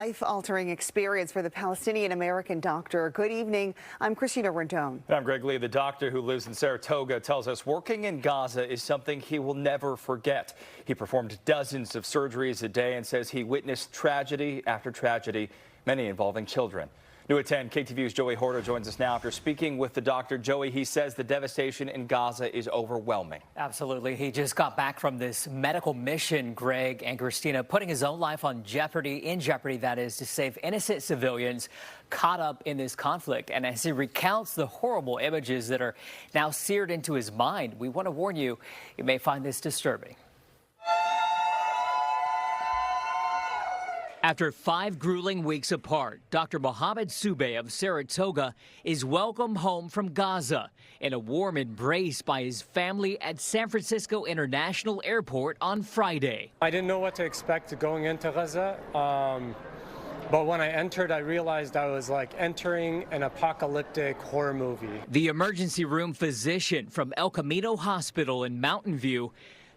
Life-altering experience for the Palestinian-American doctor. Good evening. I'm Christina Rendon. I'm Greg Lee. The doctor who lives in Saratoga tells us working in Gaza is something he will never forget. He performed dozens of surgeries a day and says he witnessed tragedy after tragedy, many involving children. New at 10, KTVU's Joey Horta joins us now after speaking with the doctor. Joey, he says the devastation in Gaza is overwhelming. Absolutely. He just got back from this medical mission, Greg and Christina, putting his own life in jeopardy, that is, to save innocent civilians caught up in this conflict. And as he recounts the horrible images that are now seared into his mind, we want to warn you, you may find this disturbing. After 5 grueling weeks apart, Dr. Mohammad Subeh of Saratoga is welcomed home from Gaza in a warm embrace by his family at San Francisco International Airport on Friday. I didn't know what to expect going into Gaza, but when I entered, I realized I was like entering an apocalyptic horror movie. The emergency room physician from El Camino Hospital in Mountain View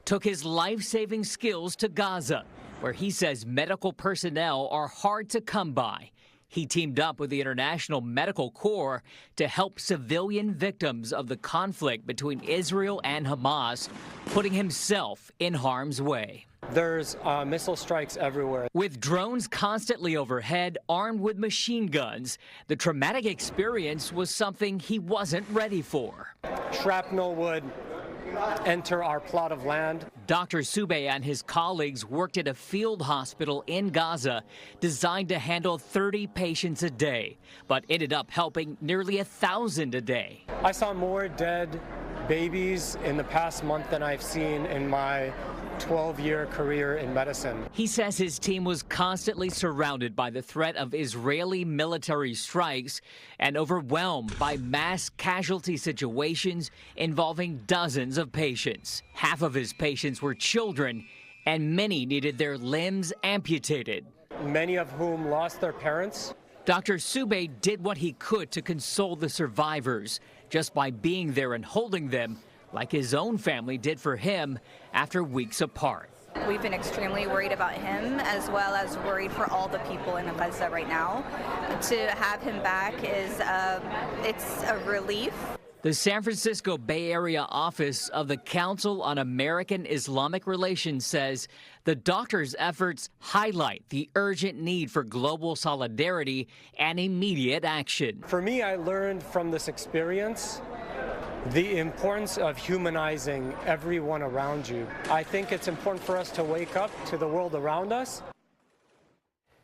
took his life-saving skills to Gaza, where he says medical personnel are hard to come by. He teamed up with the International Medical Corps to help civilian victims of the conflict between Israel and Hamas, putting himself in harm's way. There's missile strikes everywhere. With drones constantly overhead, armed with machine guns, the traumatic experience was something he wasn't ready for. Shrapnel would enter our plot of land. Dr. Subeh and his colleagues worked at a field hospital in Gaza designed to handle 30 patients a day, but ended up helping nearly 1,000 a day. I saw more dead babies in the past month than I've seen in my 12-year career in medicine. He says his team was constantly surrounded by the threat of Israeli military strikes and overwhelmed by mass casualty situations involving dozens of patients. Half of his patients were children, and many needed their limbs amputated. Many of whom lost their parents. Dr. Subeh did what he could to console the survivors just by being there and holding them, like his own family did for him after weeks apart. We've been extremely worried about him, as well as worried for all the people in Gaza right now. To have him back is it's a relief. The San Francisco Bay Area office of the Council on American Islamic Relations says the doctor's efforts highlight the urgent need for global solidarity and immediate action. For me, I learned from this experience the importance of humanizing everyone around you. I think it's important for us to wake up to the world around us.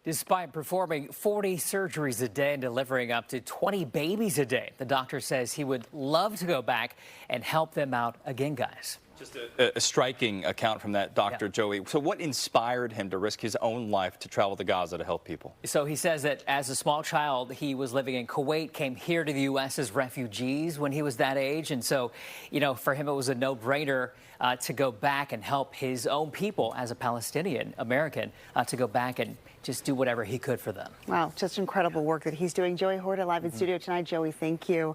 Despite performing 40 surgeries a day and delivering up to 20 babies a day, the doctor says he would love to go back and help them out again, guys. Just a striking account from that doctor, yeah. Joey. So what inspired him to risk his own life to travel to Gaza to help people? So he says that as a small child, he was living in Kuwait, came here to the U.S. as refugees when he was that age. And so, you know, for him, it was a no-brainer to go back and help his own people as a Palestinian American to go back and just do whatever he could for them. Wow, just incredible work that he's doing. Joey Horta live in studio tonight. Joey, thank you.